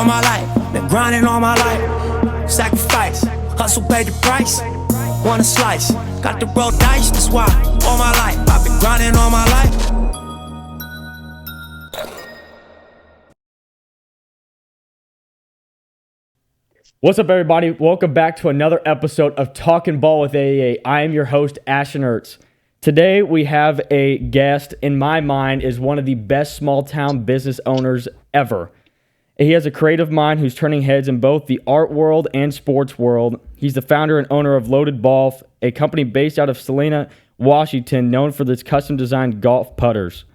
all my life, been grinding all my life. Sacrifice, hustle paid the price. Want a slice, got to roll dice, that's why all my life, I've been grinding all my life. What's up, everybody? Welcome back to another episode of Talking Ball with AAA. I am your host, Ashton Ertz. Today, we have a guest, in my mind, is one of the best small-town business owners ever. He has a creative mind who's turning heads in both the art world and sports world. He's the founder and owner of Loaded Golf, a company based out of Salina, Washington, known for its custom-designed golf putters,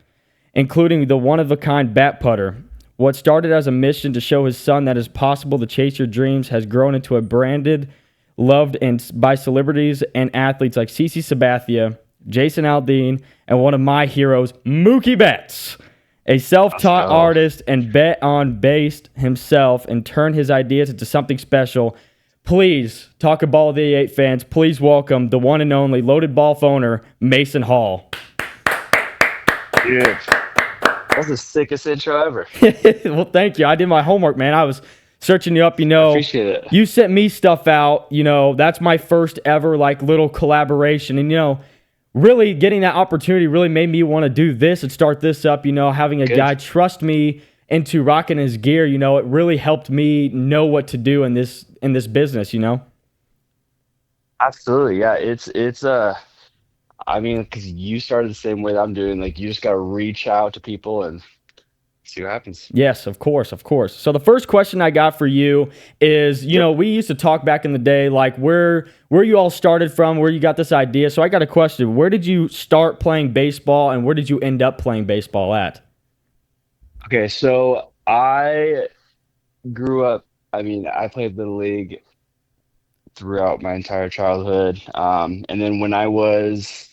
including the one-of-a-kind bat putter. What started as a mission to show his son that it's possible to chase your dreams has grown into a branded, loved by celebrities and athletes like CeCe Sabathia, Jason Aldean, and one of my heroes, Mookie Betts, a self-taught artist and bet-on-based himself and turned his ideas into something special. Please, talk a ball with the 88 fans. Please welcome the one and only Loaded Golf owner, Mason Hall. Dude. That's the sickest intro ever. Well, thank you. I did my homework, man. I was searching you up, I appreciate it. You sent me stuff out, that's my first ever, little collaboration. And, really getting that opportunity really made me want to do this and start this up, having a guy trust me into rocking his gear, it really helped me know what to do in this business, Absolutely. Yeah. It's because you started the same way that I'm doing. You just got to reach out to people and see what happens. Yes, of course. So the first question I got for you is, we used to talk back in the day, where you all started from, where you got this idea. So I got a question. Where did you start playing baseball, and where did you end up playing baseball at? Okay, so I grew up, I played Little League throughout my entire childhood. And then when I was,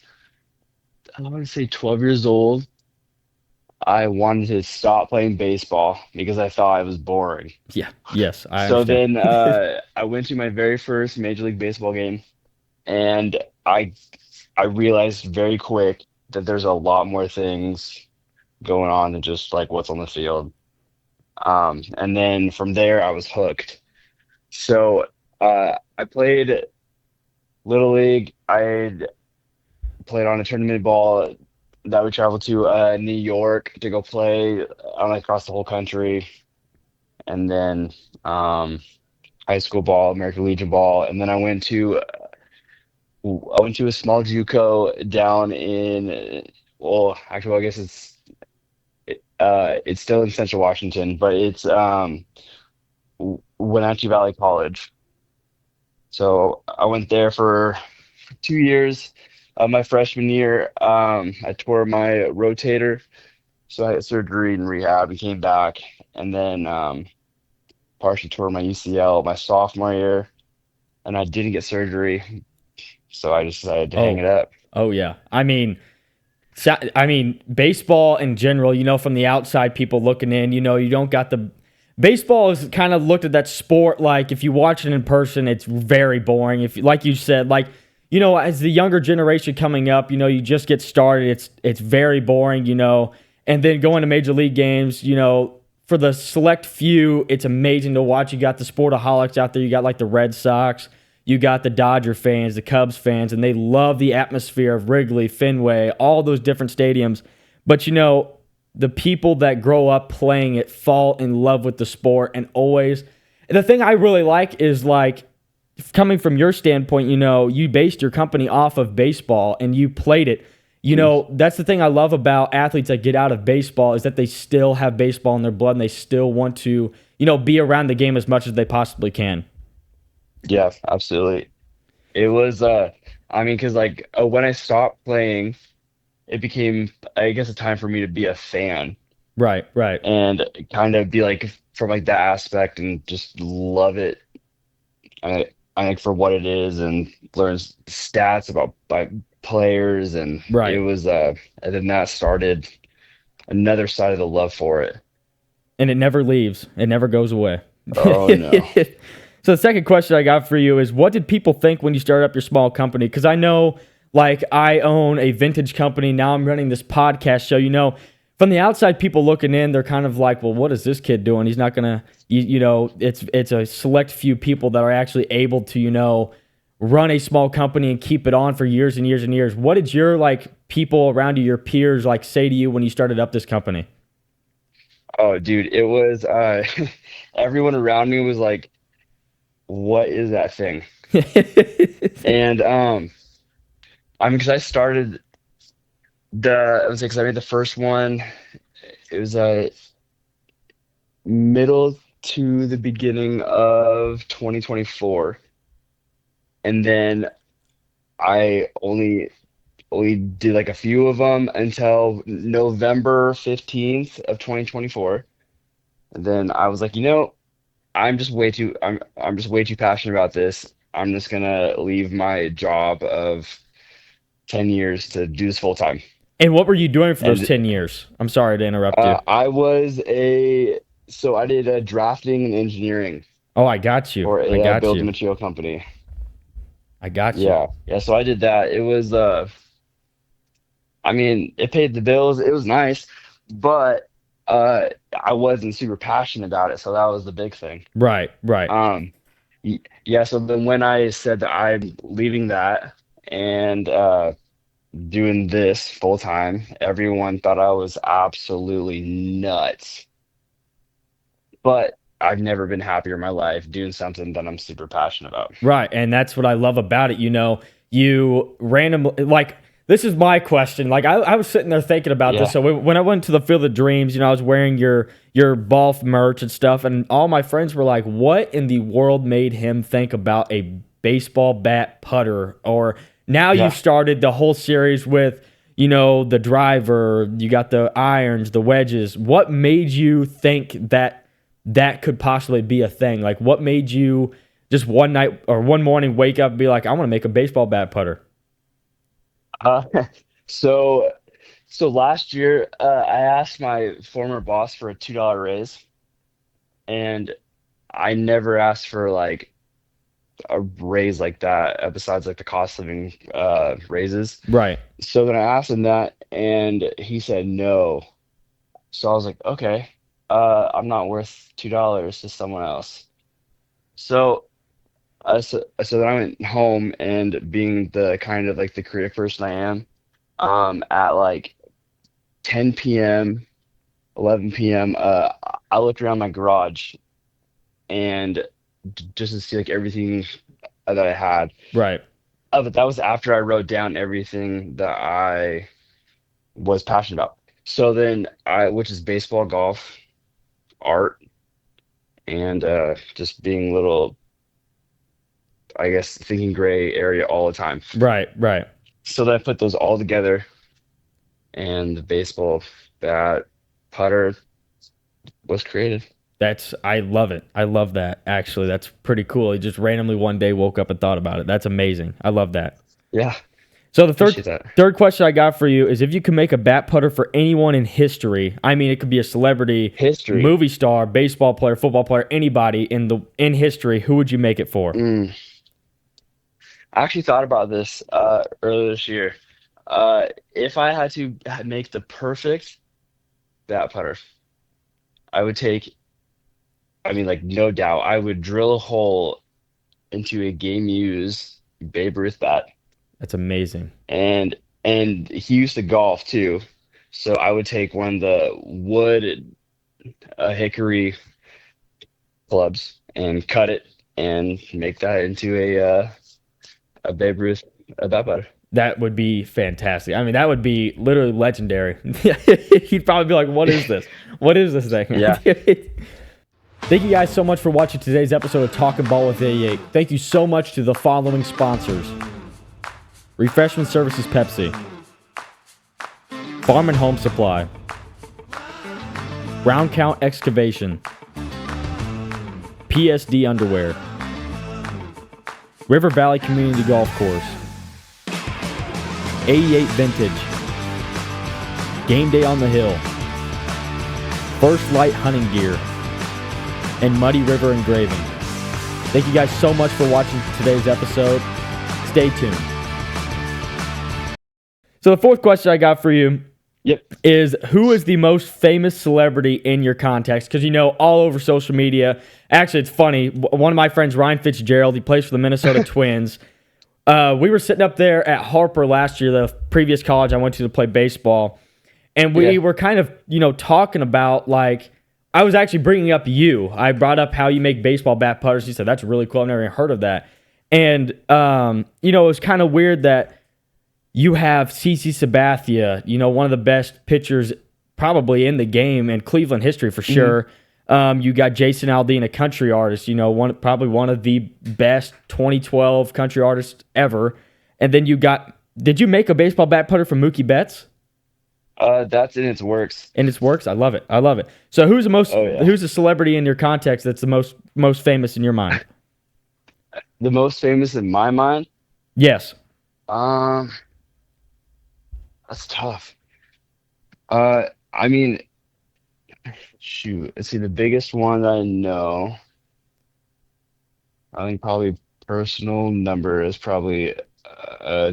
I want to say 12 years old, I wanted to stop playing baseball because I thought I was boring. Yeah. Yes. So then I went to my very first Major League Baseball game, and I realized very quick that there's a lot more things going on than just what's on the field. And then from there, I was hooked. So I played Little League. I played on a tournament ball that we traveled to New York to go play across the whole country, and then high school ball, American Legion ball, and then I went to a small JUCO down in I guess it's still in Central Washington, but it's Wenatchee Valley College. So I went there for 2 years. My freshman year, I tore my rotator, so I had surgery and rehab and came back, and then partially tore my UCL my sophomore year, and I didn't get surgery, so I just decided to hang it up. Oh yeah, baseball in general, from the outside people looking in, you don't got the baseball is kind of looked at that sport if you watch it in person, it's very boring. If like you said, as the younger generation coming up, you just get started. It's very boring, and then going to major league games, for the select few, it's amazing to watch. You got the sportaholics out there. You got the Red Sox, you got the Dodger fans, the Cubs fans, and they love the atmosphere of Wrigley, Fenway, all those different stadiums. But the people that grow up playing it fall in love with the sport, and always. The thing I really like is coming from your standpoint, you based your company off of baseball and you played it. That's the thing I love about athletes that get out of baseball is that they still have baseball in their blood and they still want to, be around the game as much as they possibly can. Yeah, absolutely. It was, because when I stopped playing, it became, I guess, a time for me to be a fan. Right. And kind of be from that aspect and just love it. I think for what it is and learn stats about players, and right. It was and then that started another side of the love for it. And it never leaves. It never goes away. Oh no. So the second question I got for you is, what did people think when you started up your small company? Because I know I own a vintage company. Now I'm running this podcast show. For from the outside people looking in, they're kind of like, well, what is this kid doing? He's not gonna, it's a select few people that are actually able to, run a small company and keep it on for years and years and years. What did your people around you, your peers, say to you when you started up this company? Oh, dude, it was everyone around me was like, "What is that thing?" And I mean, because I started I was like, 'cause I made the first one. It was middle to the beginning of 2024, and then I only did like a few of them until November 15th of 2024. And then I was like, I'm just way too passionate about this. I'm just gonna leave my job of 10 years to do this full time. And what were you doing for those And 10 years? I'm sorry to interrupt you. I did drafting and engineering Oh, I got you. for I a got building you. material company. I got you. Yeah, yeah. So I did that. It was I mean, it paid the bills. It was nice, but I wasn't super passionate about it. So that was the big thing. Right, right. Um, yeah. So then when I said that I'm leaving that and doing this full time, everyone thought I was absolutely nuts. But I've never been happier in my life doing something that I'm super passionate about. Right. And that's what I love about it. You randomly, this is my question. I was sitting there thinking about this. Yeah. So when I went to the Field of Dreams, I was wearing your golf merch and stuff. And all my friends were like, what in the world made him think about a baseball bat putter? Or now you've Yeah. started the whole series with, the driver, you got the irons, the wedges. What made you think that could possibly be a thing? What made you just one night or one morning wake up and be like, I want to make a baseball bat putter? Uh, so last year, I asked my former boss for a $2 raise, and I never asked for like a raise like that, besides like the cost of living raises. Right. So then I asked him that, and he said no. So I was like, okay, I'm not worth $2 to someone else. So so then I went home, and being the kind of like the creative person I am, at like 10 p.m., 11 p.m., I looked around my garage and just to see like everything that I had. Right. But that was after I wrote down everything that I was passionate about. So then which is baseball, golf, art, and just being little, I guess, thinking gray area all the time. Right. Right. So then I put those all together, and the baseball bat putter was created. I love it. I love that. Actually, that's pretty cool. He just randomly one day woke up and thought about it. That's amazing. I love that. Yeah, So the appreciate that. third question I got for you is, if you could make a bat putter for anyone in history, I mean, it could be a celebrity, History. movie star, baseball player, football player, anybody in history, who would you make it for? Mm. I actually thought about this earlier this year. If I had to make the perfect bat putter, I would take, I mean, like, no doubt, I would drill a hole into a game used Babe Ruth bat. That's amazing. And he used to golf too. So I would take one of the wood hickory clubs and cut it and make that into a Babe Ruth bat putter. That would be fantastic. I mean, that would be literally legendary. He'd probably be like, what is this? What is this thing? Yeah. Thank you guys so much for watching today's episode of Talking Ball with A8. Thank you so much to the following sponsors: Refreshment Services Pepsi, Farm and Home Supply, Round Count Excavation, PSD Underwear, River Valley Community Golf Course, 88 Vintage, Game Day on the Hill, First Light Hunting Gear, and Muddy River Engraving. Thank you guys so much for watching today's episode. Stay tuned. So the fourth question I got for you Yep. is who is the most famous celebrity in your context? Because all over social media. Actually, it's funny. One of my friends, Ryan Fitzgerald, he plays for the Minnesota Twins. We were sitting up there at Harper last year, the previous college I went to play baseball, and we were kind of talking about like I was actually bringing up you. I brought up how you make baseball bat putters. He said that's really cool. I've never even heard of that. And it was kind of weird that you have CC Sabathia, one of the best pitchers probably in the game and Cleveland history for sure. You got Jason Aldean, a country artist, probably one of the best 2012 country artists ever. And then did you make a baseball bat putter for Mookie Betts? That's in its works. In its works? I love it. I love it. So who's the celebrity in your context that's the most famous in your mind? The most famous in my mind? Yes. That's tough. I mean, shoot. Let's see. The biggest one that I know, I think probably personal number is probably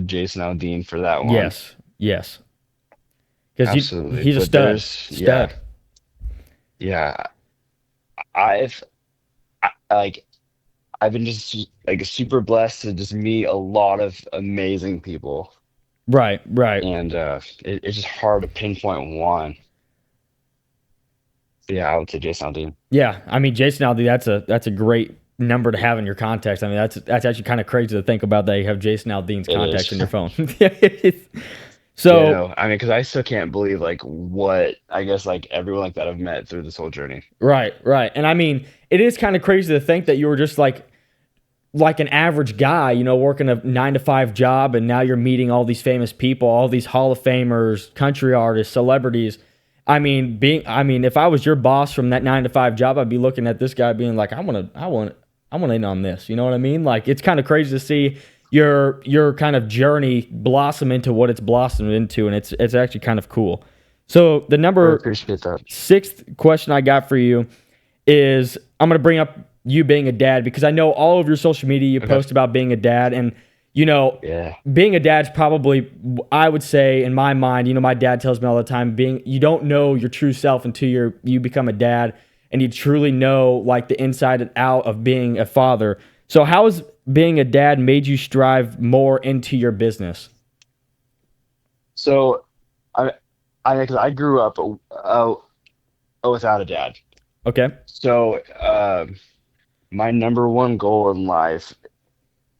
Jason Aldean for that one. Yes. Yes. Because Absolutely. he's a But stud. stud. Yeah. I've like I've been just like super blessed to just meet a lot of amazing people, Right. Right. and it's just hard to pinpoint one. So yeah, I would say Jason Aldean. Yeah, I mean Jason Aldean, that's a great number to have in your contacts. I mean that's actually kind of crazy to think about that you have Jason Aldean's It contacts is. in your phone. You So know, I mean, because I still can't believe like what I guess like everyone like that I've met through this whole journey. right, right, and I mean it is kind of crazy to think that you were just like an average guy, working a 9 to 5 job, and now you're meeting all these famous people, all these Hall of Famers, country artists, celebrities. I mean, if I was your boss from that 9 to 5 job, I'd be looking at this guy being like, I want in on this. You know what I mean? Like, it's kind of crazy to see your kind of journey blossom into what it's blossomed into, and it's actually kind of cool. So the I number appreciate that. sixth question I got for you is I'm going to bring up you being a dad because I know all of your social media you post about being a dad, and Yeah. being a dad's probably, I would say in my mind, my dad tells me all the time, you don't know your true self until you become a dad and you truly know like the inside and out of being a father. So how has being a dad made you strive more into your business? So because I grew up without a dad. Okay. So my number one goal in life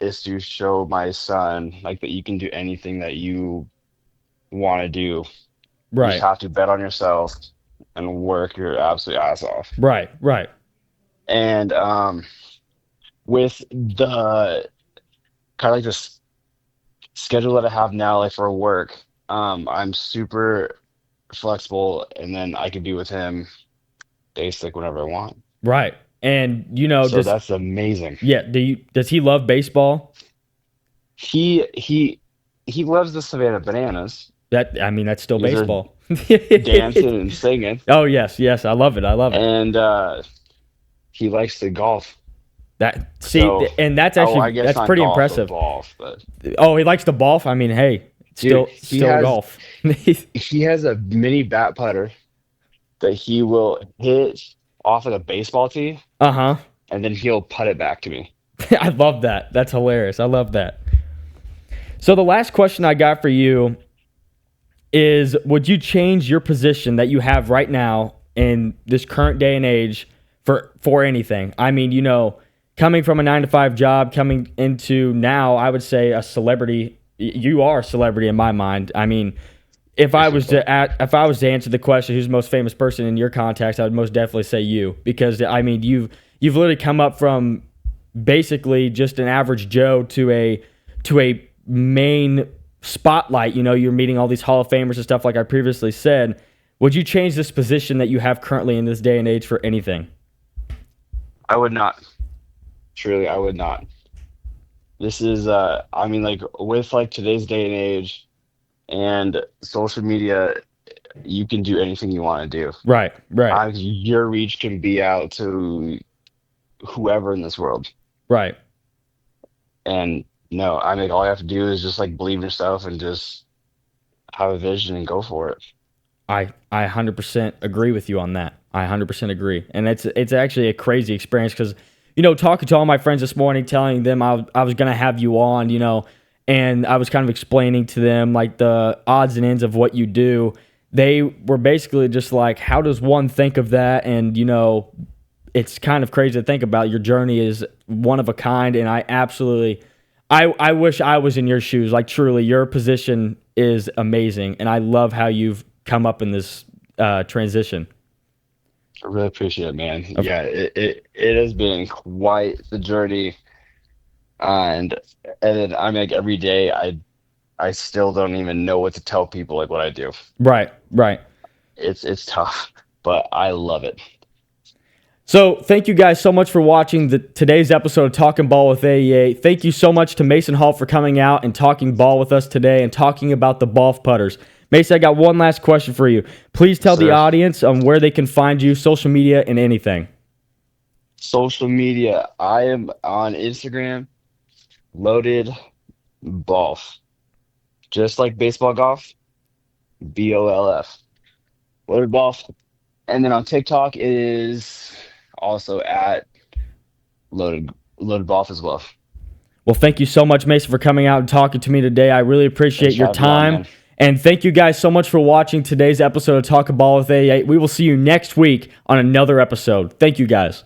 is to show my son like that you can do anything that you want to do. You just Right. have to bet on yourself and work your absolute ass off. Right. Right. And with the kind of like this schedule that I have now, like for work, I'm super flexible, and then I can be with him basic whenever I want. Right. And So that's amazing. does he love baseball? He loves the Savannah Bananas. That's still These are baseball. dancing and singing, Oh yes, yes, I love it. I love it. and he likes to golf. So, And that's I guess that's not pretty golf, but impressive. golf, but Oh, he likes to golf. I mean, hey, dude, still golf. he has a mini bat putter that he will hit off of a baseball tee, Uh-huh. and then he'll putt it back to me. I love that. That's hilarious. I love that. So the last question I got for you is, would you change your position that you have right now in this current day and age for anything? I mean, coming from a 9 to 5 job, coming into now, I would say a celebrity. You are a celebrity in my mind. I mean, if I was to answer the question, who's the most famous person in your contacts, I would most definitely say you, because I mean, you've literally come up from basically just an average Joe to a main spotlight. You're meeting all these Hall of Famers and stuff like I previously said. Would you change this position that you have currently in this day and age for anything? I would not. Truly, I would not. This is I mean, like with like today's day and age and social media, you can do anything you want to do. Right, right, Your reach can be out to whoever in this world. right. And no, I mean, all you have to do is just like believe in yourself and just have a vision and go for it. I 100% agree with you on that. I 100% agree. And it's actually a crazy experience because, talking to all my friends this morning, telling them I was going to have you on, and I was kind of explaining to them like the odds and ends of what you do. They were basically just like, how does one think of that? And, it's kind of crazy to think about. Your journey is one of a kind, and I wish I was in your shoes. Like, truly, your position is amazing, and I love how you've come up in this transition. I really appreciate it, man. Of- Yeah, it has been quite the journey, and then I mean, like every day, I still don't even know what to tell people like what I do. Right, right. It's tough, but I love it. So thank you guys so much for watching today's episode of Talking Ball with AEA. Thank you so much to Mason Hall for coming out and talking ball with us today and talking about the golf putters. Mason, I got one last question for you. Please tell the audience where they can find you, social media, and anything. Social media, I am on Instagram, Loaded Golf, just like baseball golf, BOLF, Loaded Golf, and then on TikTok it is also at Loaded Golf as well. Well, thank you so much, Mason, for coming out and talking to me today. I really appreciate Thanks for your having me on, time. man. And thank you guys so much for watching today's episode of Talking Ball with AEA. We will see you next week on another episode. Thank you, guys.